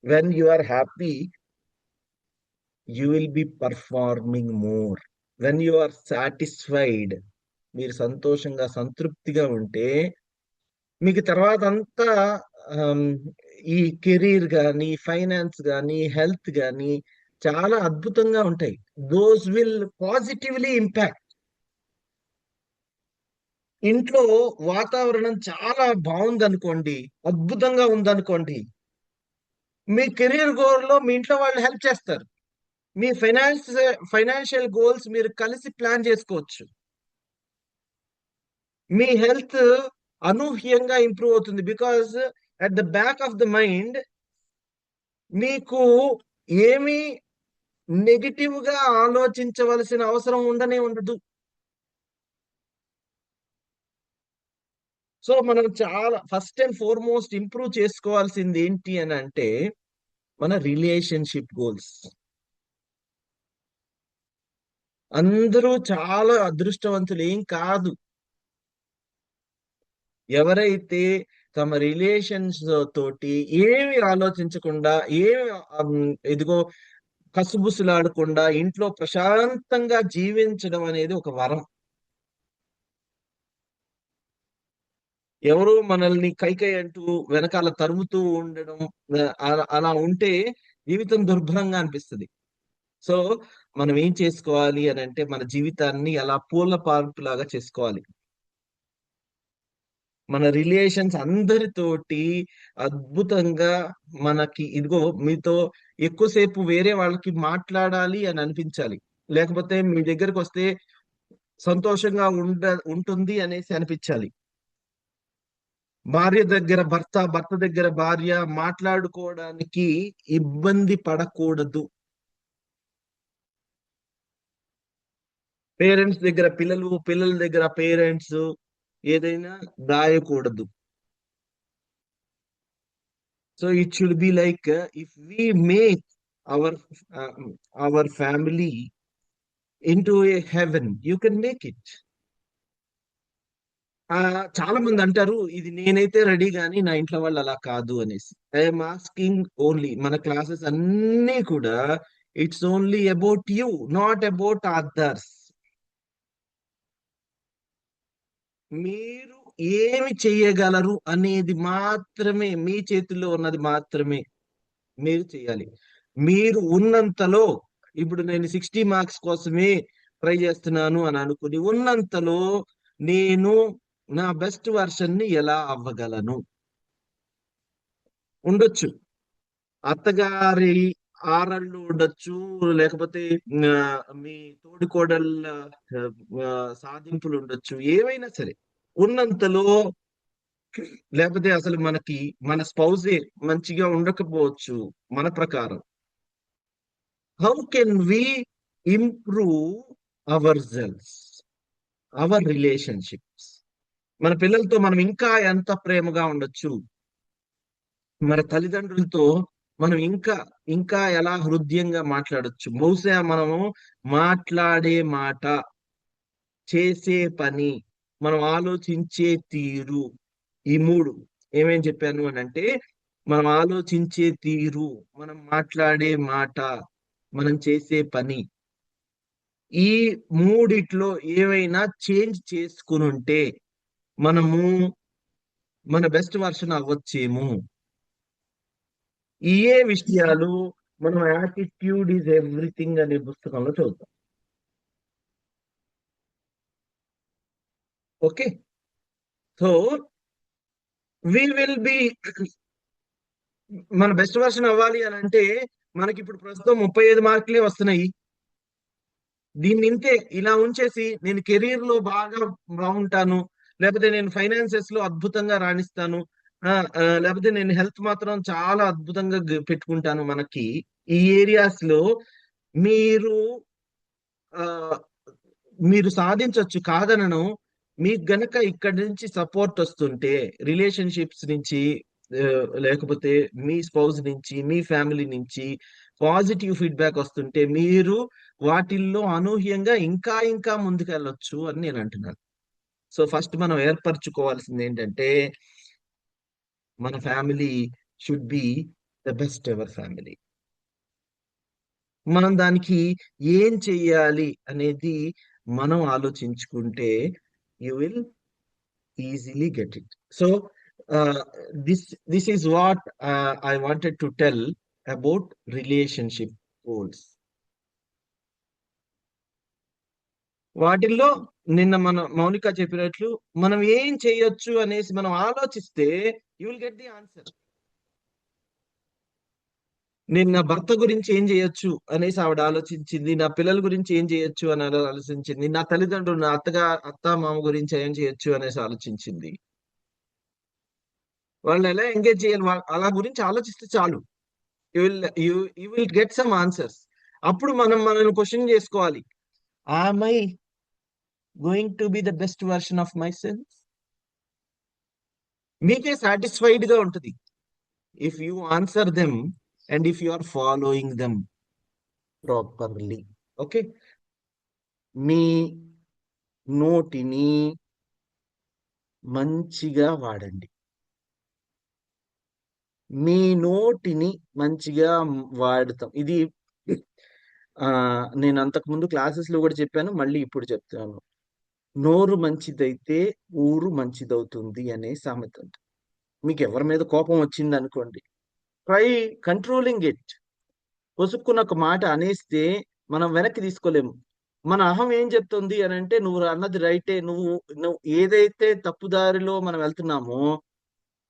When you are happy you will be performing more. When you are satisfied, మీరు సంతోషంగా సంతృప్తిగా ఉంటే మీకు తర్వాత అంతా ఆమ్, ఈ కెరీర్ కానీ ఫైనాన్స్ కానీ హెల్త్ కానీ చాలా అద్భుతంగా ఉంటాయి. Those will positively impact. ఇంట్లో వాతావరణం చాలా బాగుందనుకోండి, అద్భుతంగా ఉందనుకోండి, మీ కెరీర్ గోల్ లో మీ ఇంట్లో వాళ్ళు హెల్ప్ చేస్తారు. మీ ఫైనాన్షియల్ గోల్స్ మీరు కలిసి ప్లాన్ చేసుకోవచ్చు. మీ హెల్త్ అనూహ్యంగా ఇంప్రూవ్ అవుతుంది. Because at the back of the mind మీకు ఏమీ నెగిటివ్ గా ఆలోచించవలసిన అవసరం ఉండనే ఉండదు. సో మనం చాలా ఫస్ట్ అండ్ ఫార్మోస్ట్ ఇంప్రూవ్ చేసుకోవాల్సింది ఏంటి అని అంటే మన రిలేషన్షిప్ గోల్స్. అందరూ చాలా అదృష్టవంతులు ఏం కాదు. ఎవరైతే తమ రిలేషన్స్ తోటి ఏమి ఆలోచించకుండా ఏమి ఇదిగో కసుబుసులాడకుండా ఇంట్లో ప్రశాంతంగా జీవించడం అనేది ఒక వరం. ఎవరో మనల్ని కైకై అంటూ వెనకాల తరుముతూ ఉండడం, అలా ఉంటే జీవితం దుర్భరంగా అనిపిస్తుంది. సో మనం ఏం చేసుకోవాలి అని అంటే మన జీవితాన్ని అలా పూల పాన్పులాగా చేసుకోవాలి. మన రిలేషన్స్ అందరితోటి అద్భుతంగా మనకి ఇదిగో మీతో ఎక్కువసేపు వేరే వాళ్ళకి మాట్లాడాలి అని అనిపించాలి. లేకపోతే మీ దగ్గరకు వస్తే సంతోషంగా ఉంటుంది అనేసి అనిపించాలి. భార్య దగ్గర భర్త, భర్త దగ్గర భార్య మాట్లాడుకోవడానికి ఇబ్బంది పడకూడదు. పేరెంట్స్ దగ్గర పిల్లలు, పిల్లల దగ్గర పేరెంట్స్ ఏదైనా దాయకూడదు. So it should be like if we make our our family into a heaven you can make it. చాలా మంది అంటారు ఇది నేనైతే రెడీ గాని నా ఇంట్లో వాళ్ళు అలా కాదు అనేసి. ఐఎమ్ ఆస్కింగ్ ఓన్లీ మన క్లాసెస్ అన్నీ కూడా it's only about you, not about others. మీరు ఏమి చెయ్యగలరు అనేది మాత్రమే, మీ చేతుల్లో ఉన్నది మాత్రమే మీరు చేయాలి. మీరు ఉన్నంతలో, ఇప్పుడు నేను 60 మార్క్స్ కోసమే ట్రై చేస్తున్నాను అని అనుకుని ఉన్నంతలో నేను నా బెస్ట్ వర్షన్ ని ఎలా అవ్వగలను. ఉండొచ్చు అత్తగారి ఆరళ్ళు ఉండొచ్చు, లేకపోతే ఆ, మీ తోడికోడళ్ళ సాధింపులు ఉండొచ్చు, ఏవైనా సరే ఉన్నంతలో. లేకపోతే అసలు మనకి మన స్పౌజే మంచిగా ఉండకపోవచ్చు మన ప్రకారం. How can we improve our sales, our relationships? మన పిల్లలతో మనం ఇంకా ఎంత ప్రేమగా ఉండొచ్చు, మన తల్లిదండ్రులతో మనం ఇంకా ఇంకా ఎలా హృదయంగా మాట్లాడొచ్చు. బహుశా మనము మాట్లాడే మాట, చేసే పని, మనం ఆలోచించే తీరు, ఈ మూడు ఏమేం చెప్పాను అని అంటే మనం ఆలోచించే తీరు, మనం మాట్లాడే మాట, మనం చేసే పని, ఈ మూడిట్లో ఏవైనా చేంజ్ చేసుకుని ఉంటే మనము మన బెస్ట్ వర్షన్ అవ్వచ్చేమో. ఏ విషయాలు మనం యాటిట్యూడ్ ఈజ్ ఎవ్రీథింగ్ అనే పుస్తకంలో చదువుతాం. Okay. So we will be మన బెస్ట్ వర్షన్ అవ్వాలి అని అంటే మనకి ఇప్పుడు ప్రస్తుతం 35 మార్కులే వస్తున్నాయి. దీన్ని ఇంతే ఇలా ఉంచేసి నేను కెరీర్ లో బాగా బాగుంటాను, లేకపోతే నేను ఫైనాన్సెస్ లో అద్భుతంగా రాణిస్తాను, లేకపోతే నేను హెల్త్ మాత్రం చాలా అద్భుతంగా పెట్టుకుంటాను. మనకి ఈ ఏరియాస్ లో మీరు ఆ మీరు సాధించవచ్చు కాదనను. మీకు గనక ఇక్కడి నుంచి సపోర్ట్ వస్తుంటే, రిలేషన్షిప్స్ నుంచి, ఆ, లేకపోతే మీ స్పౌజ్ నుంచి, మీ ఫ్యామిలీ నుంచి పాజిటివ్ ఫీడ్బ్యాక్ వస్తుంటే మీరు వాటిల్లో అనూహ్యంగా ఇంకా ఇంకా ముందుకెళ్ళొచ్చు అని నేను అంటున్నాను. సో ఫస్ట్ మనం ఏర్పరచుకోవాల్సింది ఏంటంటే మన family should be the best ever family. మనం దానికి ఏం చెయ్యాలి అనేది మనం ఆలోచించుకుంటే you will easily get it. So this is what I wanted to tell about relationship goals. వాటిల్లో నిన్న మన మౌనిక చెప్పినట్లు మనం ఏం చేయొచ్చు అనేసి మనం ఆలోచిస్తే you will get the answer. నేను నా భర్త గురించి ఏం చేయొచ్చు అనేసి ఆవిడ ఆలోచించింది, నా పిల్లల గురించి ఏం చేయొచ్చు అని ఆలోచించింది, నా తల్లిదండ్రులు, నా అత్త మామ గురించి ఏం చేయొచ్చు అనేసి ఆలోచించింది. వాళ్ళని ఎలా ఎంగేజ్ చేయాలి అలా గురించి ఆలోచిస్తే చాలు. You will you will get some answers. అప్పుడు మనం క్వశ్చన్ చేసుకోవాలి, am I going to be the best version of myself? మీకే సాటిస్ఫైడ్ గా ఉంటుంది if you answer them and if you are following them properly. Okay, మీ నోటిని మంచిగా వాడండి. మీ నోటిని మంచిగా వాడతాం. ఇది నేను అంతకుముందు క్లాసెస్ లో కూడా చెప్పాను, మళ్ళీ ఇప్పుడు చెప్తాను. నోరు మంచిదైతే ఊరు మంచిదవుతుంది అనే సామెత ఉంది. మీకు ఎవరి మీద కోపం వచ్చింది అనుకోండి, ట్రై కంట్రోలింగ్ ఇట్. పొసుక్కున్న ఒక మాట అనేస్తే మనం వెనక్కి తీసుకోలేము. మన అహం ఏం చెప్తుంది అని అంటే, నువ్వు అన్నది రైటే, నువ్వు నువ్వు ఏదైతే తప్పుదారిలో మనం వెళ్తున్నామో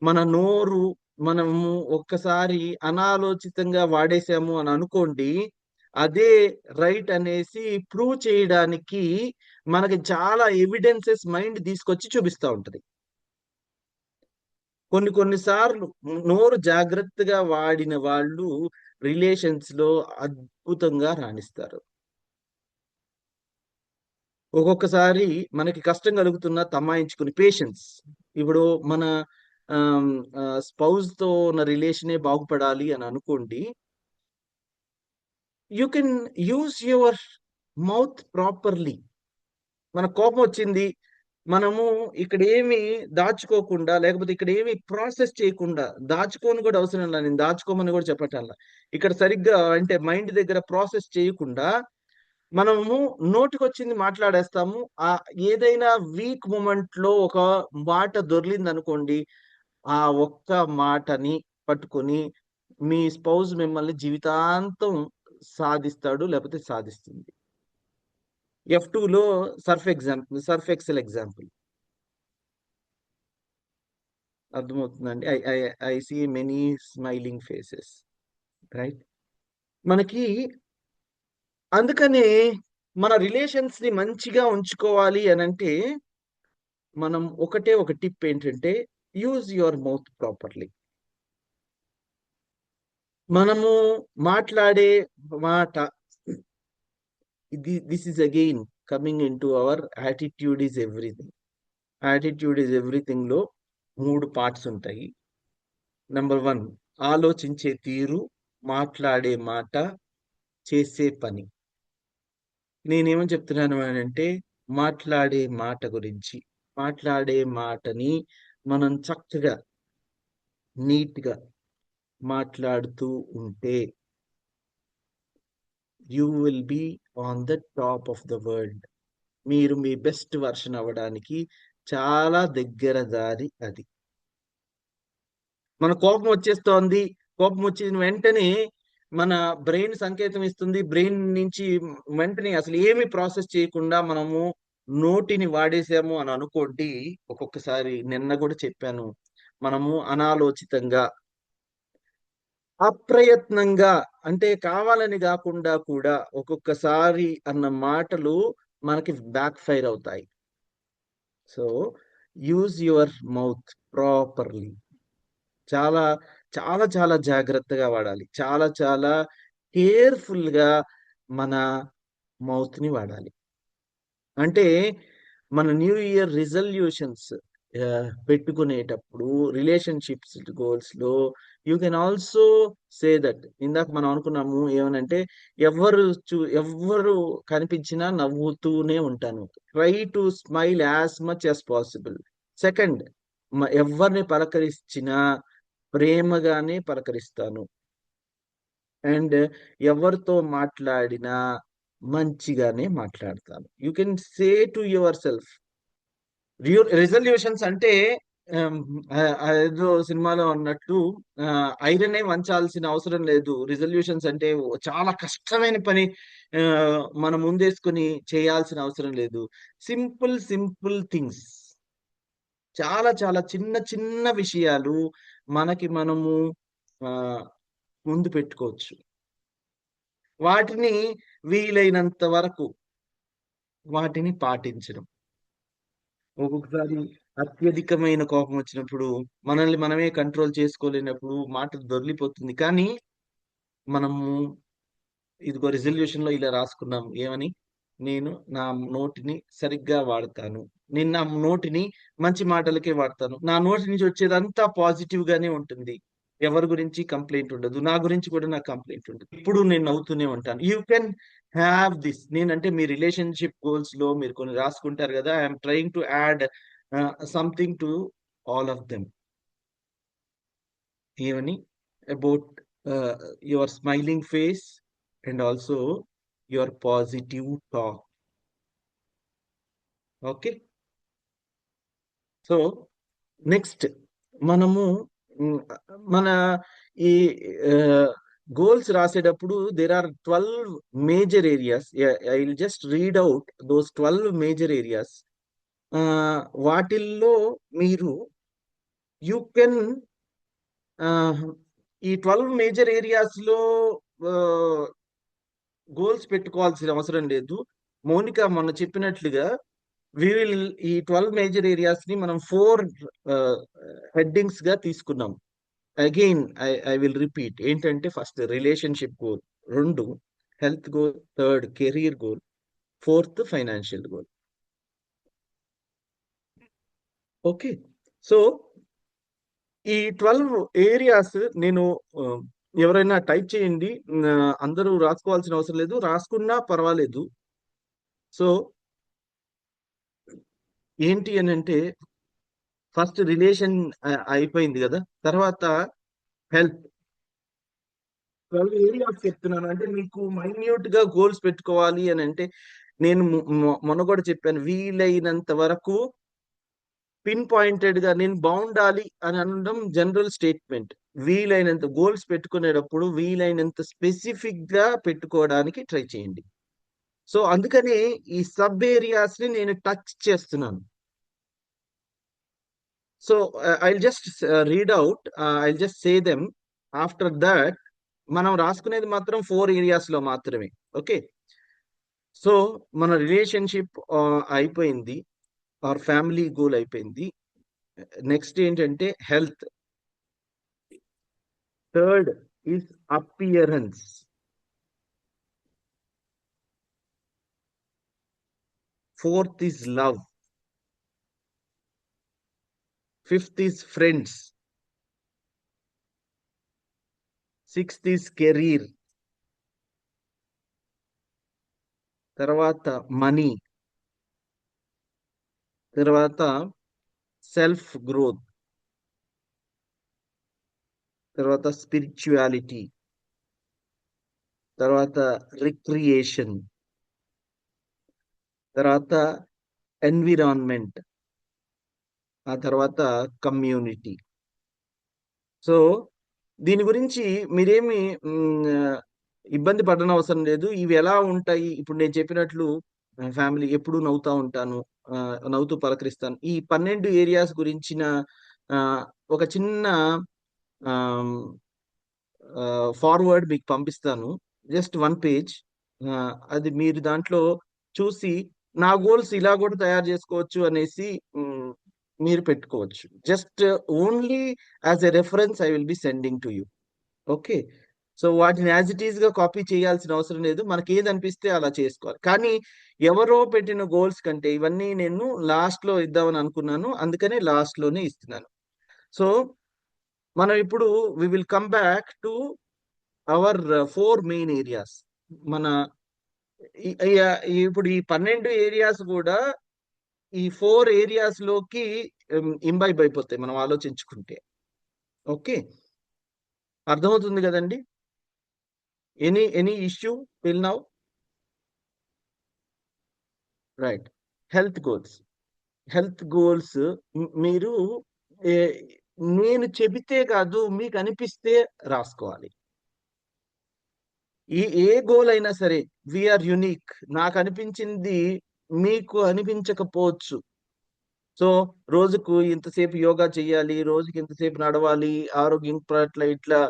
మన నోరు మనము ఒక్కసారి అనాలోచితంగా వాడేసాము అని అనుకోండి, అదే రైట్ అనేసి ప్రూవ్ చేయడానికి మనకి చాలా ఎవిడెన్సెస్ మైండ్ తీసుకొచ్చి చూపిస్తూ ఉంటది. కొన్నిసార్లు నోరు జాగ్రత్తగా వాడిన వాళ్ళు రిలేషన్స్ లో అద్భుతంగా రాణిస్తారు. ఒక్కొక్కసారి మనకి కష్టం కలుగుతున్న తమాయించుకుని పేషెన్స్. ఇప్పుడు మన స్పౌజ్ తో ఉన్న రిలేషనే బాగుపడాలి అని అనుకోండి, you can use your mouth properly. మన కోపం వచ్చింది, మనము ఇక్కడ ఏమి దాచుకోకుండా, లేకపోతే ఇక్కడ ఏమి ప్రాసెస్ చేయకుండా, దాచుకోని కూడా అవసరం లేదు, నేను దాచుకోమని కూడా చెప్పటల్లా, ఇక్కడ సరిగ్గా అంటే మైండ్ దగ్గర ప్రాసెస్ చేయకుండా మనము నోటికొచ్చింది మాట్లాడేస్తాము. ఆ ఏదైనా వీక్ మూమెంట్ లో ఒక మాట దొర్లింది అనుకోండి, ఆ ఒక్క మాటని పట్టుకొని మీ స్పౌజ్ మిమ్మల్ని జీవితాంతం సాధిస్తాడు, లేకపోతే సాధిస్తుంది. F2 లో సర్ఫ్ ఎక్సెల్ ఎగ్జాంపుల్ అర్థమవుతుందండి. I see many smiling faces, right? మనకి అందుకనే మన రిలేషన్స్ ని మంచిగా ఉంచుకోవాలి అని అంటే మనం ఒక టిప్ ఏంటంటే, యూజ్ యువర్ మౌత్ ప్రాపర్లీ. మనము మాట్లాడే మాట, this is again coming in to our attitude is everything. Attitude is everything లో 3 పార్ట్స్ ఉంటాయి. నెంబర్ 1 ఆలోచించే తీరు, మాట్లాడే మాట, చేసే పని. నేనేమని చెప్తున్నాను అని అంటే, మాట్లాడే మాట గురించి, మాట్లాడే మాటని మనం చక్కగా నీట్ గా మాట్లాడుతూ ఉంటే you will be on the top of the world. మీరు మీ బెస్ట్ వర్షన్ అవ్వడానికి చాలా దగ్గర దారి అది. మన కోపం వచ్చేస్తోంది, కోపం వచ్చిన వెంటనే మన బ్రెయిన్ సంకేతం ఇస్తుంది, బ్రెయిన్ నుంచి వెంటనే అసలు ఏమి ప్రాసెస్ చేయకుండా మనము నోటిని వాడేసాము అని అనుకోండి. ఒక్కొక్కసారి నిన్న కూడా చెప్పాను, మనము అనాలోచితంగా, అప్రయత్నంగా, అంటే కావాలని కాకుండా కూడా ఒక్కొక్కసారి అన్న మాటలు మనకి బ్యాక్ ఫైర్ అవుతాయి. So use your mouth properly. చాలా చాలా చాలా జాగ్రత్తగా వాడాలి, చాలా చాలా కేర్ఫుల్ గా మన మౌత్ ని వాడాలి. అంటే మన న్యూ ఇయర్ రిజల్యూషన్స్ పెట్టుకునేటప్పుడు రిలేషన్షిప్స్ గోల్స్ లో you can also say that, ఇందాక మనం అనుకున్నాము ఏమనంటే, ఎవ్వరు కనిపించినా నవ్వుతూనే ఉంటాను, try to smile as much as possible. Second, ఎవరిని పలకరించినా ప్రేమగానే పలకరిస్తాను. అండ్ ఎవరితో మాట్లాడినా మంచిగానే మాట్లాడతాను. You can say to your self resolutions అంటే ఆమ్, ఏదో సినిమాలో అన్నట్టు ఐరనే వంచాల్సిన అవసరం లేదు. రిజల్యూషన్స్ అంటే చాలా కష్టమైన పని ఆ, మన ముందేసుకొని చేయాల్సిన అవసరం లేదు. సింపుల్ సింపుల్ థింగ్స్, చాలా చాలా చిన్న చిన్న విషయాలు మనకి మనము ఆ, ముందు పెట్టుకోవచ్చు. వాటిని వీలైనంత వరకు వాటిని పాటించడం. ఒక్కొక్కసారి అత్యధికమైన కోపం వచ్చినప్పుడు, మనల్ని మనమే కంట్రోల్ చేసుకోలేనప్పుడు మాట దొర్లిపోతుంది. కానీ మనము ఇదిగో రిజల్యూషన్ లో ఇలా రాసుకున్నాం ఏమని, నేను నా నోటిని సరిగ్గా వాడతాను, నేను నా నోటిని మంచి మాటలకే వాడతాను, నా నోటి నుంచి వచ్చేదంతా పాజిటివ్ గానే ఉంటుంది, ఎవరి గురించి కంప్లైంట్ ఉండదు, నా గురించి కూడా నాకు కంప్లైంట్ ఉండదు, ఇప్పుడు నేను నవ్వుతూనే ఉంటాను. You can have this. నేనంటే మీ రిలేషన్షిప్ గోల్స్ లో మీరు కొన్ని రాసుకుంటారు కదా, I'm trying to add something to all of them. ఏమని, about your smiling face and also your positive talk. Okay. So next మనము మ్, మన ఈ గోల్స్ రాసేటప్పుడు there are 12 major areas. I will just read out those 12 major areas. వాటిల్లో మీరు you can ఈ 12 major areas లో గోల్స్ పెట్టుకోవాల్సిన అవసరం లేదు. మౌనిక మొన్న చెప్పినట్లుగా వి విల్ ఈ 12 మేజర్ ఏరియాస్ ని మనం 4 హెడ్డింగ్స్ గా తీసుకున్నాం. Again I will repeat. ఏంటంటే ఫస్ట్ రిలేషన్షిప్ గోల్, రెండు health goal, third career goal, fourth financial goal. Okay. So ఈ 12 ఏరియాస్ నేను ఆ, ఎవరైనా టైప్ చేయండి. అందరూ రాసుకోవాల్సిన అవసరం లేదు, రాసుకున్నా పర్వాలేదు. సో ఏంటి అని అంటే, ఫస్ట్ రిలేషన్ అయిపోయింది కదా, తర్వాత హెల్త్. 12 ఏరియాస్ చెప్తున్నాను అంటే మీకు మైన్యూట్ గా గోల్స్ పెట్టుకోవాలి అని అంటే, నేను మొన్న కూడా చెప్పాను, వీలైనంత వరకు పిన్ పాయింటెడ్ గా నేను బాగుండాలి అని అనడం జనరల్ స్టేట్మెంట్. వీలైనంత గోల్స్ పెట్టుకునేటప్పుడు వీలైనంత స్పెసిఫిక్ గా పెట్టుకోవడానికి ట్రై చేయండి. సో అందుకనే ఈ సబ్ ఏరియాస్ ని నేను టచ్ చేస్తున్నాను. So I just read out, I just say them. After that మనం రాసుకునేది మాత్రం 4 ఏరియాస్ లో మాత్రమే. ఓకే. సో మన రిలేషన్షిప్ అయిపోయింది, ఆర్ ఫ్యామిలీ గోల్ అయిపోయింది. నెక్స్ట్ ఏంటంటే health. Third is appearance. Fourth is love. Fifth is friends. Sixth is career. తర్వాత money. తర్వాత సెల్ఫ్ గ్రోత్. తర్వాత స్పిరిచువాలిటీ. తర్వాత రిక్రియేషన్. తర్వాత ఎన్విరాన్మెంట్. ఆ తర్వాత కమ్యూనిటీ. సో దీని గురించి మీరేమి ఇబ్బంది పడనవసరం అవసరం లేదు. ఇవి ఎలా ఉంటాయి ఇప్పుడు నేను చెప్పినట్లు, ఫ్యామిలీ ఎప్పుడు నవ్వుతా ఉంటాను, ఆ, నవ్వుతూ పలకరిస్తాను. ఈ 12 ఏరియాస్ గురించిన ఆ, ఒక చిన్న ఫార్వర్డ్ మీకు పంపిస్తాను. Just 1 page. అది మీరు దాంట్లో చూసి నా గోల్స్ ఇలా కూడా తయారు చేసుకోవచ్చు అనేసి మ్, మీరు పెట్టుకోవచ్చు. Just only as a reference I will be sending to you. Okay. So వాటిని యాజ్ ఇట్ ఈస్ గా కాపీ చేయాల్సిన అవసరం లేదు, మనకి ఏది అనిపిస్తే అలా చేసుకోవాలి. కానీ ఎవరో పెట్టిన గోల్స్ కంటే ఇవన్నీ నేను లాస్ట్ లో ఇద్దామని అనుకున్నాను, అందుకనే లాస్ట్ లోనే ఇస్తున్నాను. సో మనం ఇప్పుడు we will come back to our 4 main areas. మన ఇప్పుడు ఈ 12 ఏరియాస్ కూడా ఈ 4 ఏరియాస్ లోకి ఇంబైబ్ అయిపోతాయి మనం ఆలోచించుకుంటే. ఓకే. అర్థమవుతుంది కదండి. Any issue till now? Right. Health goals. Health goals మీరు ఏ నేను చెబితే కాదు, మీకు అనిపిస్తే రాసుకోవాలి. ఏ గోల్ అయినా సరే, వీఆర్ యునిక్. నాకు అనిపించింది మీకు అనిపించకపోవచ్చు. సో రోజుకు ఇంతసేపు యోగా చేయాలి, రోజుకి ఇంతసేపు నడవాలి, ఆరోగ్యం పట్ల ఇట్లా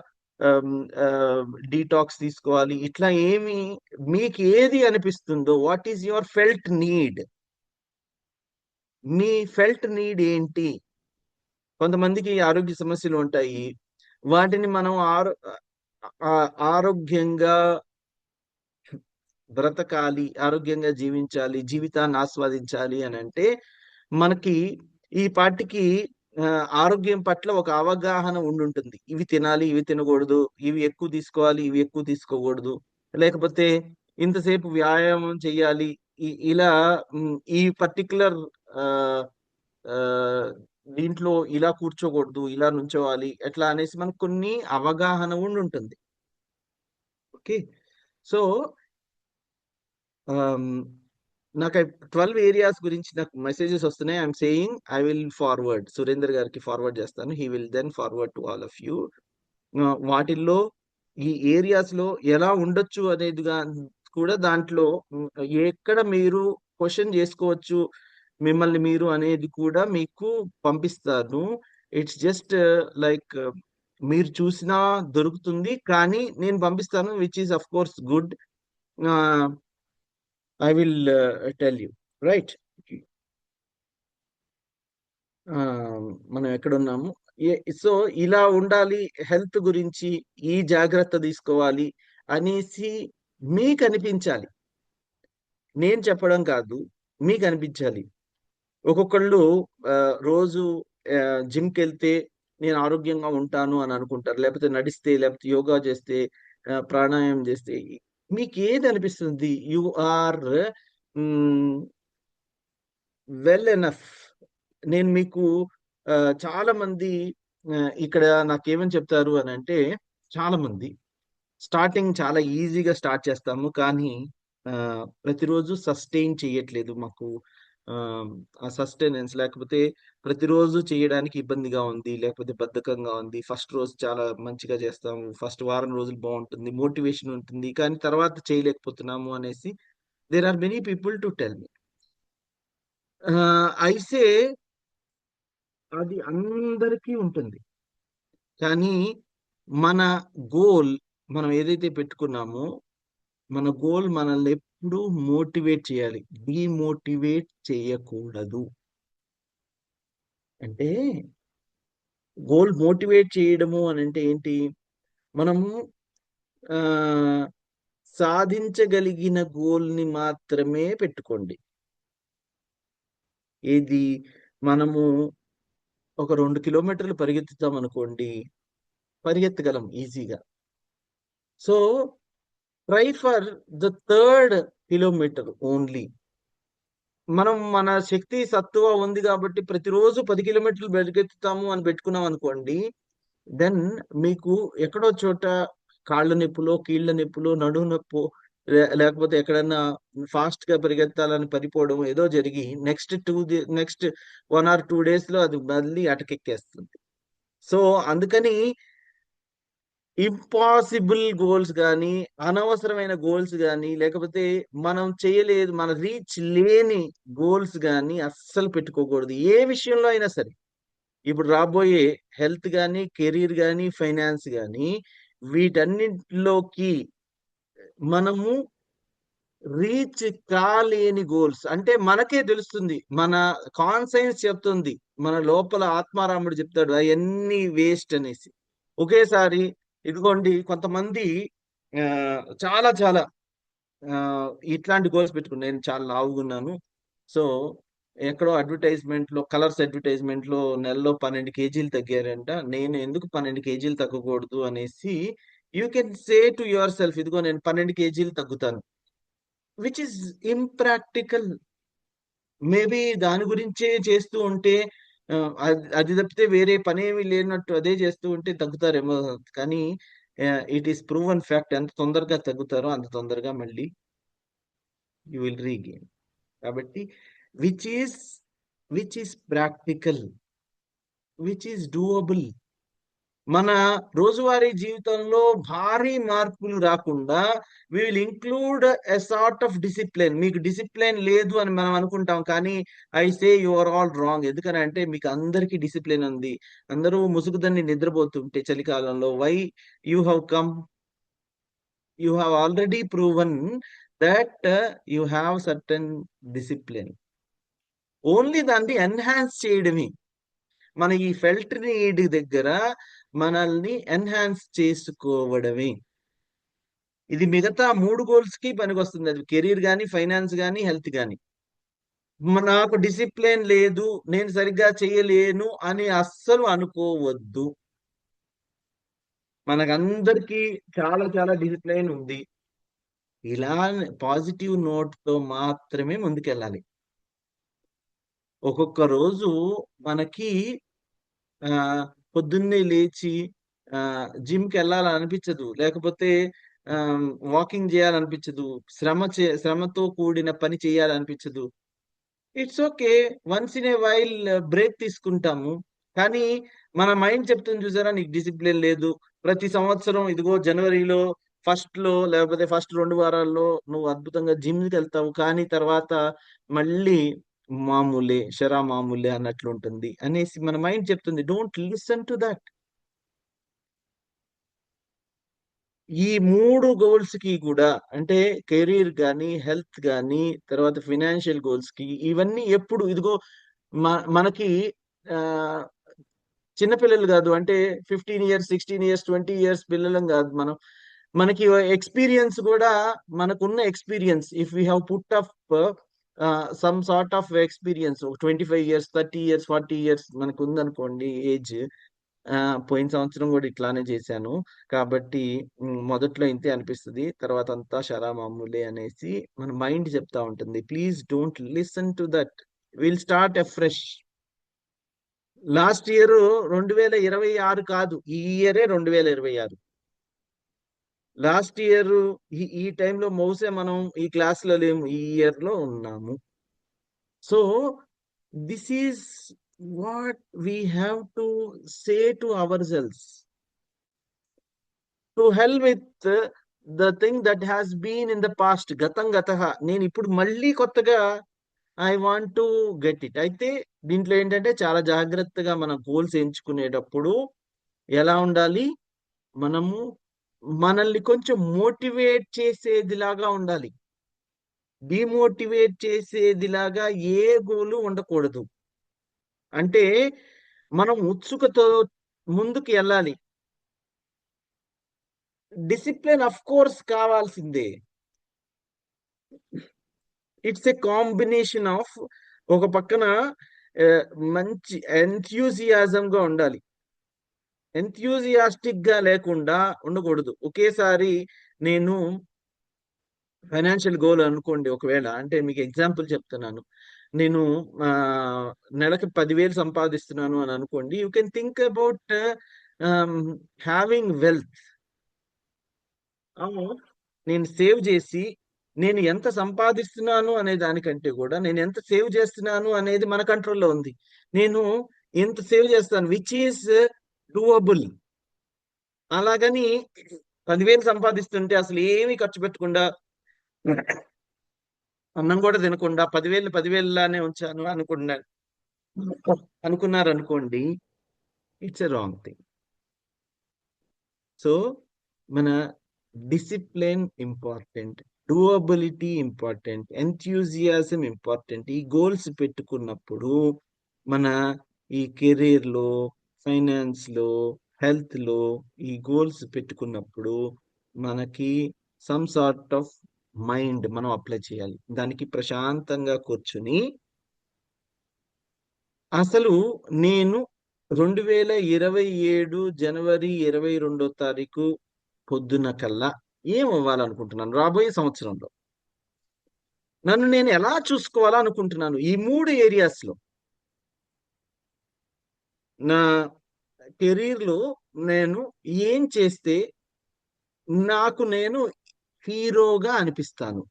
డీటాక్స్ తీసుకోవాలి, ఇట్లా ఏమి మీకు ఏది అనిపిస్తుందో, what is your felt need? Me felt need ఏంటి? కొంతమందికి ఆరోగ్య సమస్యలు ఉంటాయి. వాటిని మనం ఆరోగ్యంగా బ్రతకాలి, ఆరోగ్యంగా జీవించాలి, జీవితాన్ని ఆస్వాదించాలి అని అంటే మనకి ఈ పాటికి ఆరోగ్యం పట్ల ఒక అవగాహన ఉండుంటుంది. ఇవి తినాలి, ఇవి తినకూడదు, ఇవి ఎక్కువ తీసుకోవాలి, ఇవి ఎక్కువ తీసుకోకూడదు, లేకపోతే ఇంతసేపు వ్యాయామం చెయ్యాలి, ఇలా ఈ పర్టికులర్ దీంట్లో ఇలా కూర్చోకూడదు, ఇలా నుంచోవాలి, ఎట్లా అనేసి మనకు కొన్ని అవగాహన ఉండుంటుంది. ఓకే. సో నాకు 12 ఏరియాస్ గురించి నాకు మెసేజెస్ వస్తున్నాయి. I'm saying I will forward, Surender గారికి ఫార్వర్డ్ చేస్తాను. He will then forward to all of you. వాటిల్లో ఈ ఏరియాస్ లో ఎలా ఉండొచ్చు అనేది కూడా దాంట్లో ఎక్కడ మీరు క్వశ్చన్ చేసుకోవచ్చు మిమ్మల్ని మీరు అనేది కూడా మీకు పంపిస్తాను. ఇట్స్ జస్ట్ లైక్ మీరు చూసినా దొరుకుతుంది, కానీ నేను పంపిస్తాను, which is of course good. I will tell you. Right. మనం ఎక్కడున్నాము? సో ఇలా ఉండాలి, హెల్త్ గురించి ఈ జాగ్రత్త తీసుకోవాలి అనేసి మీకు అనిపించాలి. నేను చెప్పడం కాదు, మీకు అనిపించాలి. ఒక్కొక్కళ్ళు రోజు జిమ్కి వెళ్తే నేను ఆరోగ్యంగా ఉంటాను అని అనుకుంటారు, లేకపోతే నడిస్తే, లేకపోతే యోగా చేస్తే, ప్రాణాయామం చేస్తే. మీకు ఏది అనిపిస్తుంది? You are well enough. నేను మీకు చాలా మంది ఇక్కడ నాకేమని చెప్తారు అని అంటే, చాలా మంది స్టార్టింగ్ చాలా ఈజీగా స్టార్ట్ చేస్తాము, కానీ ప్రతిరోజు సస్టైన్ చేయట్లేదు మాకు. ఆ సస్టైనెన్స్ లేకపోతే ప్రతిరోజు చేయడానికి ఇబ్బందిగా ఉంది, లేకపోతే బద్ధకంగా ఉంది. ఫస్ట్ రోజు చాలా మంచిగా చేస్తాము, ఫస్ట్ వారం రోజులు బాగుంటుంది, మోటివేషన్ ఉంటుంది, కానీ తర్వాత చేయలేకపోతున్నాము అనేసి there are many people to tell me. అయితే అది అందరికీ ఉంటుంది, కానీ మన గోల్, మనం ఏదైతే పెట్టుకున్నామో మన గోల్ మనల్ని ఎప్పుడు మోటివేట్ చేయాలి, డిమోటివేట్ చేయకూడదు. అంటే గోల్ మోటివేట్ చేయడము అని అంటే ఏంటి? మనము ఆ సాధించగలిగిన గోల్ ని మాత్రమే పెట్టుకోండి. ఏది? మనము ఒక 2 కిలోమీటర్లు పరిగెత్తుతాం అనుకోండి, పరిగెత్తగలం ఈజీగా. So try for the 3rd kilometre only. మనం మన శక్తి సత్తువ ఉంది కాబట్టి ప్రతిరోజు 10 కిలోమీటర్లు పరిగెత్తుతాము అని పెట్టుకున్నాం అనుకోండి, దెన్ మీకు ఎక్కడో చోట కాళ్ళ నొప్పులో, కీళ్ళ నొప్పులో, నడుము నొప్పో, లేకపోతే ఎక్కడన్నా ఫాస్ట్ గా పరిగెత్తాలని పడిపోవడం ఏదో జరిగి నెక్స్ట్ 1 or 2 days లో అది మళ్ళీ అటకెక్కేస్తుంది. సో అందుకని ఇంపాసిబుల్ గోల్స్ కానీ, అనవసరమైన గోల్స్ కానీ, లేకపోతే మనం చేయలేదు, మన రీచ్ లేని గోల్స్ కానీ అస్సలు పెట్టుకోకూడదు, ఏ విషయంలో అయినా సరే. ఇప్పుడు రాబోయే హెల్త్ కానీ, కెరీర్ కానీ, ఫైనాన్స్ కానీ, వీటన్నిటిలోకి మనము రీచ్ కాలేని గోల్స్ అంటే మనకే తెలుస్తుంది, మన కాన్సైన్స్ చెప్తుంది, మన లోపల ఆత్మారాముడు చెప్తాడు అవన్నీ వేస్ట్ అనేసి. ఒకేసారి ఇదిగోండి కొంతమంది ఆ చాలా చాలా ఆ ఇట్లాంటి గోల్స్ పెట్టుకున్నాను. నేను చాలా లావుగున్నాను, సో ఎక్కడో అడ్వర్టైజ్మెంట్ లో, కలర్స్ అడ్వర్టైజ్మెంట్ లో నెలలో 12 కేజీలు తగ్గారంట. నేను ఎందుకు 12 కేజీలు తగ్గకూడదు అనేసి you can say to your self, ఇదిగో నేను 12 కేజీలు తగ్గుతాను, విచ్ ఇస్ ఇంప్రాక్టికల్. మేబీ దాని గురించే చేస్తూ ఉంటే అది తప్పితే వేరే పనేమి లేనట్టు అదే చేస్తూ ఉంటే తగ్గుతారేమో. కానీ ఇట్ ఈస్ ప్రూవన్ ఫ్యాక్ట్. ఎంత తొందరగా తగ్గుతారో అంత తొందరగా మళ్ళీ యూ విల్ రీగెయిన్. కాబట్టి which is which is practical, which is doable. మన రోజువారీ జీవితంలో భారీ మార్పులు రాకుండా we will include a sort of discipline. మీకు డిసిప్లిన్ లేదు అని మనం అనుకుంటాం, కానీ I say you are all wrong. ఎందుకని అంటే మీకు అందరికీ డిసిప్లిన్ ఉంది. అందరూ ముసుగుదని నిద్రపోతుంటే చలికాలంలో, why you have come, you have already proven that you have certain discipline. Only దాన్ని ఎన్హాన్స్ చేయడమే. మన ఈ ఫెల్ట్ నీడ్ దగ్గర మనల్ని ఎన్హాన్స్ చేసుకోవడమే. ఇది మిగతా 3 గోల్స్ కి పనికొస్తుంది. అది కెరీర్ గానీ, ఫైనాన్స్ గానీ, హెల్త్ గానీ. నాకు డిసిప్లిన్ లేదు, నేను సరిగ్గా చేయలేను అని అస్సలు అనుకోవద్దు. మనకందరికీ చాలా చాలా డిసిప్లిన్ ఉంది. ఇలా పాజిటివ్ నోట్ తో మాత్రమే ముందుకెళ్ళాలి. ఒక్కొక్క రోజు మనకి పొద్దున్నే లేచి జిమ్‌కి వెళ్ళాలని అనిపించదు. లేకపోతే వాకింగ్ చేయాలనిపించదు. శ్రమతో కూడిన పని చేయాలనిపించదు. It's okay. Once in a while break తీసుకుంటాము. కానీ మన మైండ్ చెప్తుంది చూసారా, నీకు డిసిప్లిన్ లేదు. ప్రతి సంవత్సరం ఇదిగో జనవరిలో ఫస్ట్‌లో లేకపోతే ఫస్ట్ 2 వారాల్లో నువ్వు అద్భుతంగా జిమ్‌కెళ్తావు. కానీ తర్వాత మళ్ళీ మామూలే, మామూలే అన్నట్లుంటుంది అనేసి మన మైండ్ చెప్తుంది. Don't listen to that. ఈ 3 గోల్స్ కి కూడా, అంటే కెరీర్ గానీ, హెల్త్ గానీ, తర్వాత ఫైనాన్షియల్ గోల్స్ కి, ఇవన్నీ ఎప్పుడు ఇదిగో మనకి ఆహ్, చిన్న పిల్లలు కాదు. అంటే 15 ఇయర్స్, 16 ఇయర్స్, 20 ఇయర్స్ పిల్లలం కాదు మనం. మనకి ఎక్స్‌పీరియన్స్ కూడా, మనకున్న experience if we have put up some sort of experience ఒక 25 ఇయర్స్, 30 ఇయర్స్, 40 ఇయర్స్ మనకుందనుకోండి ఏజ్. పోయిన సంవత్సరం కూడా ఇట్లానే చేశాను. కాబట్టి మొదట్లో ఇంతే అనిపిస్తది. తర్వాతంతా మామూలే అనేసి మన మైండ్ చెప్తా ఉంటుంది. Please don't listen to that. Will start afresh. Last year 2026 కాదు. ఈ ఇయరే 2026. లాస్ట్ ఇయర్ ఈ ఈ టైంలో బహుశా మనం ఈ క్లాస్‌లో లేము. ఈ ఇయర్‌లో ఉన్నాము. So this is what we have to say to ourselves. To hell with the thing that has been in the past. గతం గతః. నేను ఇప్పుడు మళ్ళీ కొత్తగా I want to get it. అయితే దీంట్లో ఏంటంటే చాలా జాగ్రత్తగా మన గోల్స్ ఎంచుకునేటప్పుడు ఎలా ఉండాలి? మనము మనల్ని కొంచెం మోటివేట్ చేసేదిలాగా ఉండాలి. డీమోటివేట్ చేసేదిలాగా ఏ గోలు ఉండకూడదు. అంటే మనం ఉత్సుకతో ముందుకు ఎళ్ళాలి. డిసిప్లిన్ ఆఫ్ కోర్స్ కావాల్సిందే. ఇట్స్ ఎ కాంబినేషన్ ఆఫ్, ఒక పక్కన ఆహ్, మంచి ఎంథ్యూసియాజంగా ఉండాలి. ఎంథ్యూసియాస్టిక్ గా లేకుండా ఉండకూడదు. ఒకేసారి నేను ఫైనాన్షియల్ గోల్ అనుకోండి ఒకవేళ, అంటే మీకు ఎగ్జాంపుల్ చెప్తున్నాను. నేను ఆహ్, నెలకి 10,000 సంపాదిస్తున్నాను అని అనుకోండి. యూ కెన్ థింక్ అబౌట్ ఆహ్, హావింగ్ వెల్త్. అవును. నేను సేవ్ చేసి, నేను ఎంత సంపాదిస్తున్నాను అనే దానికంటే కూడా నేను ఎంత సేవ్ చేస్తున్నాను అనేది మన కంట్రోల్‌లో ఉంది. నేను ఎంత సేవ్ చేస్తాను విచ్ ఈస్ డూయబుల్. అలాగని 10,000 సంపాదిస్తుంటే అసలు ఏమి ఖర్చు పెట్టకుండా, అన్నం కూడా తినకుండా 10,000 10,000 లానే ఉంచాను అనుకున్నారనుకోండి, it's a wrong thing. So మన discipline important, doability important, enthusiasm important. ఈ గోల్స్ పెట్టుకున్నప్పుడు మన ఈ కెరీర్ లో, ఫైనాన్స్ లో, హెల్త్ లో ఈ గోల్స్ పెట్టుకున్నప్పుడు మనకి సమ్ సార్ట్ ఆఫ్ మైండ్ మనం అప్లై చేయాలి. దానికి ప్రశాంతంగా కూర్చుని అసలు నేను 2027 జనవరి 22 తారీఖు పొద్దున కల్లా ఏం అవ్వాలనుకుంటున్నాను రాబోయే సంవత్సరంలో? నన్ను నేను ఎలా చూసుకోవాలా అనుకుంటున్నాను? ఈ 3 ఏరియాస్ లో. నా కెరీర్ లో నేను ఏం చేస్తే నాకు నేను హీరోగా అనిపిస్తాను.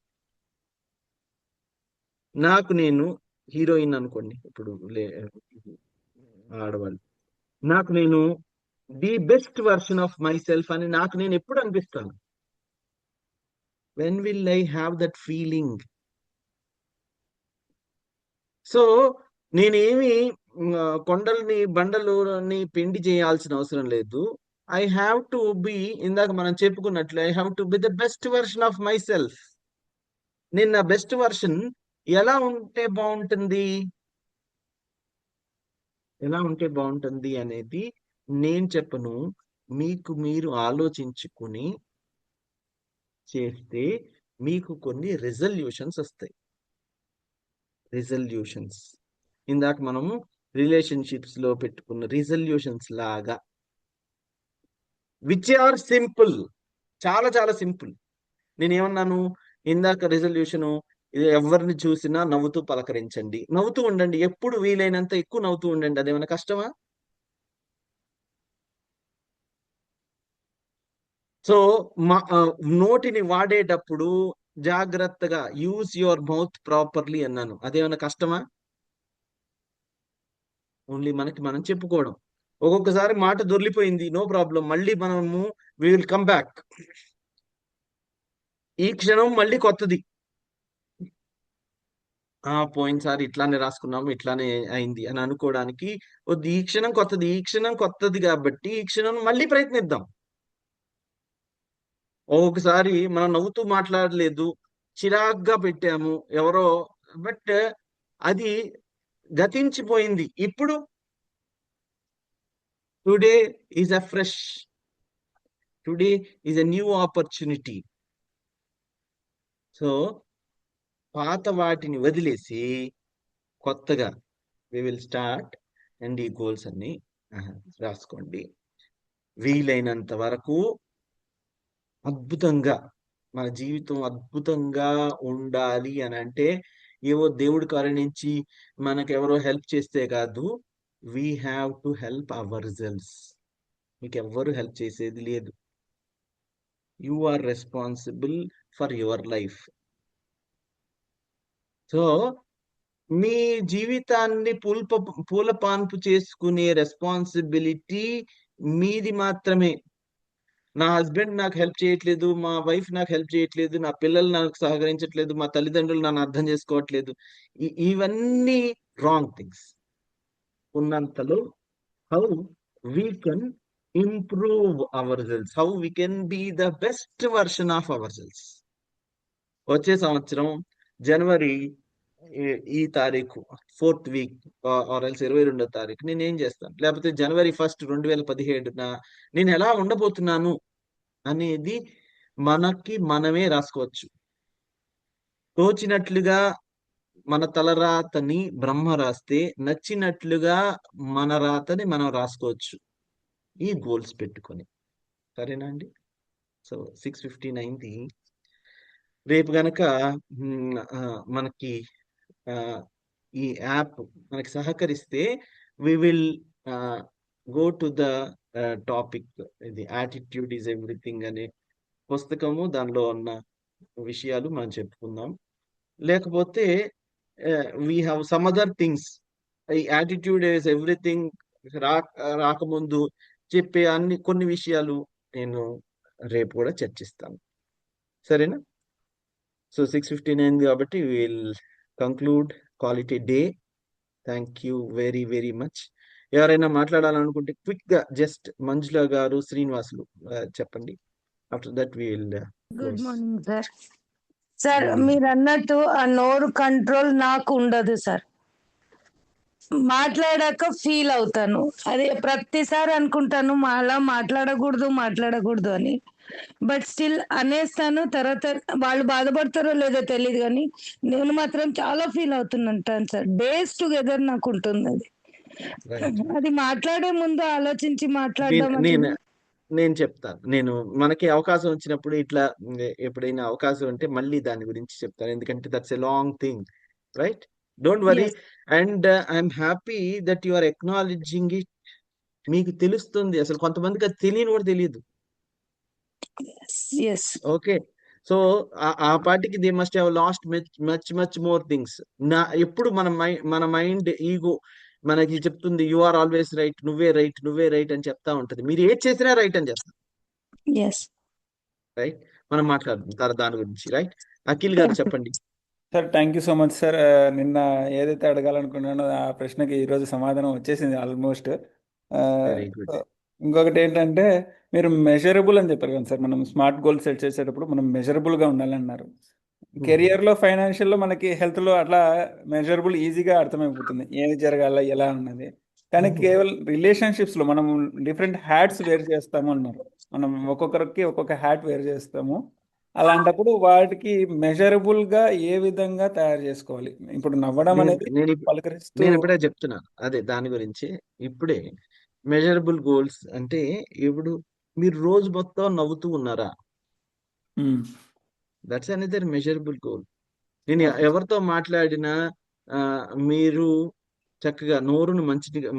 నాకు నేను హీరోయిన్ అనుకోండి ఇప్పుడు ఆడవాళ్ళు. నాకు నేను the best version of myself అని నాకు నేను ఎప్పుడు అనిపిస్తాను. When will I have that feeling? So నేనేమి కొండల్ని బండలని పిండి చేయాల్సిన అవసరం లేదు. ఐ హ్యావ్ టు బి, ఇందాక మనం చెప్పుకున్నట్లు, I have to be the best version of myself. నేను నా బెస్ట్ వర్షన్ ఎలా ఉంటే బాగుంటుంది, ఎలా ఉంటే బాగుంటుంది అనేది నేను చెప్పను. మీకు మీరు ఆలోచించుకుని చేస్తే మీకు కొన్ని రిజల్యూషన్స్ వస్తాయి. రిజల్యూషన్స్ ఇందాక మనము రిలేషన్షిప్స్ లో పెట్టుకున్న రిజల్యూషన్స్ లాగా, విచ్ ఆర్ సింపుల్, చాలా చాలా సింపుల్. నేను ఏమన్నాను ఇందాక రిజల్యూషను, ఎవరిని చూసినా నవ్వుతూ పలకరించండి, నవ్వుతూ ఉండండి, ఎప్పుడు వీలైనంత ఎక్కువ నవ్వుతూ ఉండండి. అదేమైనా కష్టమా? సో నోటిని వాడేటప్పుడు జాగ్రత్తగా యూజ్ యువర్ మౌత్ ప్రాపర్లీ అన్నాను. అదేమైనా కష్టమా? ఓన్లీ మనకి మనం చెప్పుకోవడం. ఒక్కొక్కసారి మాట దొర్లిపోయింది, నో ప్రాబ్లం, మళ్ళీ మనము వి విల్ కమ్ బ్యాక్. ఈ క్షణం మళ్ళీ కొత్తది. పోయినసారి ఇట్లానే రాసుకున్నాము, ఇట్లానే అయింది అని అనుకోవడానికి వద్దు. ఈ క్షణం కొత్తది, ఈ క్షణం కొత్తది కాబట్టి ఈ క్షణం మళ్ళీ ప్రయత్నిద్దాం. ఒక్కొక్కసారి మనం నవ్వుతూ మాట్లాడలేదు, చిరాగ్గా పెట్టాము ఎవరో, బట్ అది గతించిపోయింది. ఇప్పుడు today is a fresh, today is a new opportunity. So పాత వాటిని వదిలేసి కొత్తగా వి విల్ స్టార్ట్. అండ్ ఈ గోల్స్ అన్ని రాసుకోండి. వీలైనంత వరకు అద్భుతంగా మన జీవితం అద్భుతంగా ఉండాలి అని అంటే ఏవో దేవుడి కరుణించి మనకెవరో హెల్ప్ చేస్తే కాదు. We have to help ourselves. మీకు ఎవ్వరు హెల్ప్ చేసేది లేదు. You are responsible for your life. So మీ జీవితాన్ని పూలపాన్పు చేసుకునే రెస్పాన్సిబిలిటీ మీది మాత్రమే. నా హస్బెండ్ నాకు హెల్ప్ చేయట్లేదు, మా వైఫ్ నాకు హెల్ప్ చేయట్లేదు, నా పిల్లలు నాకు సహకరించట్లేదు, మా తల్లిదండ్రులు నన్ను అర్థం చేసుకోవట్లేదు, ఇవన్నీ రాంగ్ థింగ్స్. ఉన్నంతలో how we can improve our cells, how we can be the best version of our cells. వచ్చే సంవత్సరం జనవరి ఈ తారీఖు 4th వీక్ ఆర్ ఎల్స్ 22వ తారీఖు నేను ఏం చేస్తాను, లేకపోతే జనవరి 1 2017న నేను ఎలా ఉండబోతున్నాను అనేది మనకి మనమే రాసుకోవచ్చు. తోచినట్లుగా మన తలరాతని బ్రహ్మ రాస్తే నచ్చినట్లుగా మన రాతని మనం రాసుకోవచ్చు, ఈ గోల్స్ పెట్టుకొని. సరేనా అండి? సో 6:59 రేపు గనక మనకి ఈ యాప్ మనకి సహకరిస్తే we will go to the topic, ఇది యాటిట్యూడ్ ఈజ్ ఎవ్రీథింగ్ అనే పుస్తకము, దానిలో ఉన్న విషయాలు మనం చెప్పుకుందాం. లేకపోతే we have some other things. ఈ యాటిట్యూడ్ ఈజ్ ఎవ్రీథింగ్ రాకముందు చెప్పే కొన్ని విషయాలు నేను రేపు కూడా చర్చిస్తాను. సరేనా? సో 6:59 కాబట్టి will conclude, quality day. Thank you very very much. ఎవరైనా మాట్లాడాలనుకుంటే క్విక్ గా జస్ట్ మంజుల గారు, శ్రీనివాసులు చెప్పండి. After that we will good close. Morning sir. Sir మీరు అన్నట్టు ఆ నోరు కంట్రోల్ నాకు ఉండదు సార్. మాట్లాడాక ఫీల్ అవుతాను. అది ప్రతిసారి అనుకుంటాను అలా మాట్లాడకూడదు మాట్లాడకూడదు అని. బట్ స్టిల్ అనేస్తాను. తర్వాత వాళ్ళు బాధపడతారో లేదో తెలియదు కానీ నేను మాత్రం చాలా ఫీల్ అవుతుంటాను సార్. డేస్ టుగెదర్ నాకు ఉంటుంది అది. అది మాట్లాడే ముందు ఆలోచించి మాట్లాడడం నేను నేను చెప్తాను. మనకి అవకాశం వచ్చినప్పుడు ఇట్లా ఎప్పుడైనా అవకాశం ఉంటే మళ్ళీ దాని గురించి చెప్తాను. ఎందుకంటే that's a long thing, right? Don't worry. And I'm happy that you are acknowledging it. మీకు తెలుస్తుంది. అసలు కొంతమందికి అది తెలియని కూడా తెలియదు. ఎస్. ఓకే. సో ఆ పాటికి they must have lost much more things. ఎప్పుడు మన మైండ్ ఈగో మనకి చెప్తుంది యు ఆర్ ఆల్వేస్ రైట్, నువ్వే రైట్ అని చెప్తా ఉంటది. మీరు ఏది చేసినా రైట్ అని చెప్తారు. ఎస్. రైట్. మనం మాట్లాడుతారు దాని గురించి. రైట్. అఖిల్ గారు చెప్పండి. Sir thank you so much sir. నిన్న ఏదైతే అడగాలనుకున్నానో ఆ ప్రశ్నకి ఈరోజు సమాధానం వచ్చేసింది ఆల్మోస్ట్. Very good. ఇంకొకటి ఏంటంటే మీరు మెజరబుల్ అని చెప్పారు కదా సార్, మనం స్మార్ట్ గోల్ సెట్ చేసేటప్పుడు మనం మెజరబుల్గా ఉండాలన్నారు. కెరియర్లో, ఫైనాన్షియల్లో, మనకి హెల్త్లో అట్లా మెజరబుల్ ఈజీగా అర్థమైపోతుంది ఏది జరగాల ఎలా ఉన్నది. కానీ కేవలం రిలేషన్షిప్స్లో మనం డిఫరెంట్ హ్యాట్స్ వేర్ చేస్తాము అన్నారు. మనం ఒక్కొక్కరికి ఒక్కొక్క హ్యాట్ వేర్ చేస్తాము. అలాంటప్పుడు వాటికి మెజరబుల్గా ఏ విధంగా తయారు చేసుకోవాలి? ఇప్పుడు నవ్వడం అనేది పలకరిస్తూ నేను ఇప్పుడే చెప్తున్నాను అదే దాని గురించి. ఇప్పుడే మెజరబుల్ గోల్స్ అంటే ఇప్పుడు మీరు రోజు మొత్తం నవ్వుతూ ఉన్నారా? That's another measurable goal. నేను ఎవరితో మాట్లాడినా మీరు చక్కగా నోరును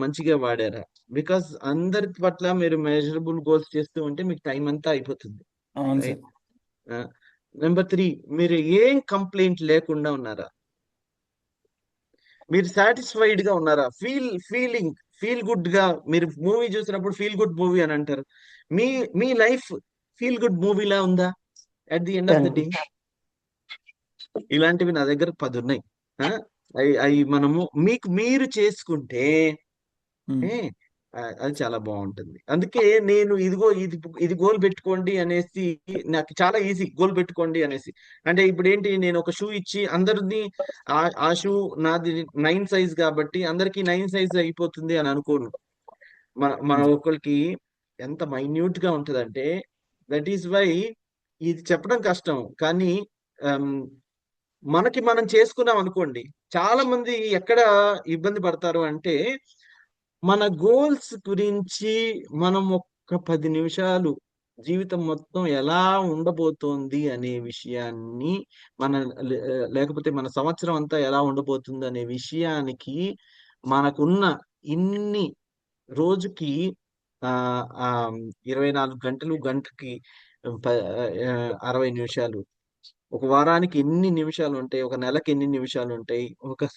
మంచిగా వాడారా? బికాస్ అందరి పట్ల మీరు మెజరబుల్ గోల్స్ చేస్తూ ఉంటే మీకు టైం అంతా అయిపోతుంది. నెంబర్ 3, మీరు ఏం కంప్లైంట్ లేకుండా ఉన్నారా? మీరు సాటిస్ఫైడ్ గా ఉన్నారా? ఫీల్ గుడ్ గా మీరు మూవీ చూసినప్పుడు ఫీల్ గుడ్ మూవీ అని అంటారు. మీ లైఫ్ ఫీల్ గుడ్ మూవీలా ఉందా at the end of the day? ఇలాంటివి నా దగ్గర 10 ఉన్నాయి. అవి మనము మీరు చేసుకుంటే అది చాలా బాగుంటుంది. అందుకే నేను ఇదిగో ఇది గోల్ పెట్టుకోండి అనేసి, నాకు చాలా ఈజీ గోల్ పెట్టుకోండి అనేసి. అంటే ఇప్పుడు ఏంటి, నేను ఒక షూ ఇచ్చి అందరినీ ఆ షూ నాది 9 సైజ్ కాబట్టి అందరికి 9 సైజ్ అయిపోతుంది అని అనుకోను. మన ఒకరికి ఎంత మైన్యూట్ గా ఉంటదంటే, దట్ ఈస్ వై ఇది చెప్పడం కష్టం. కానీ మనకి మనం చేసుకున్నాం అనుకోండి, చాలా మంది ఎక్కడ ఇబ్బంది పడతారు అంటే, మన గోల్స్ గురించి మనం ఒక్క 10 నిమిషాలు జీవితం మొత్తం ఎలా ఉండబోతోంది అనే విషయాన్ని లేకపోతే మన సంవత్సరం అంతా ఎలా ఉండబోతుంది అనే విషయానికి మనకున్న ఇన్ని రోజుకి 24 గంటలు, గంటకి 60 నిమిషాలు, ఒక వారానికి ఎన్ని నిమిషాలు ఉంటాయి, ఒక నెలకి ఎన్ని నిమిషాలు ఉంటాయి, ఒక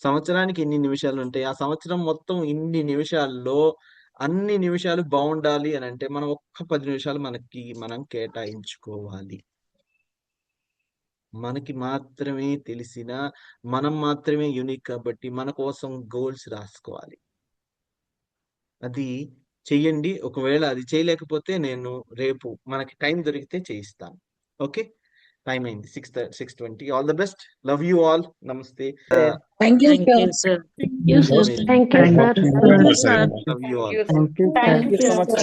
సంవత్సరానికి ఎన్ని నిమిషాలు ఉంటాయి, ఆ సంవత్సరం మొత్తం ఇన్ని నిమిషాల్లో అన్ని నిమిషాలు బాగుండాలి అని అంటే మనం ఒక్క 10 నిమిషాలు మనం కేటాయించుకోవాలి. మనకి మాత్రమే తెలిసిన, మనం మాత్రమే యూనిక్ కాబట్టి మన కోసం గోల్స్ రాసుకోవాలి. అది చెయ్యండి. ఒకవేళ అది చేయలేకపోతే నేను రేపు మనకి టైం దొరికితే చేయిస్తాను. ఓకే. టైం అయింది 6:20. All the best. Love you all. నమస్తే. Thank you sir. Thank you, sir. Amazing. Thank you, sir. Love you all. Thank you so much.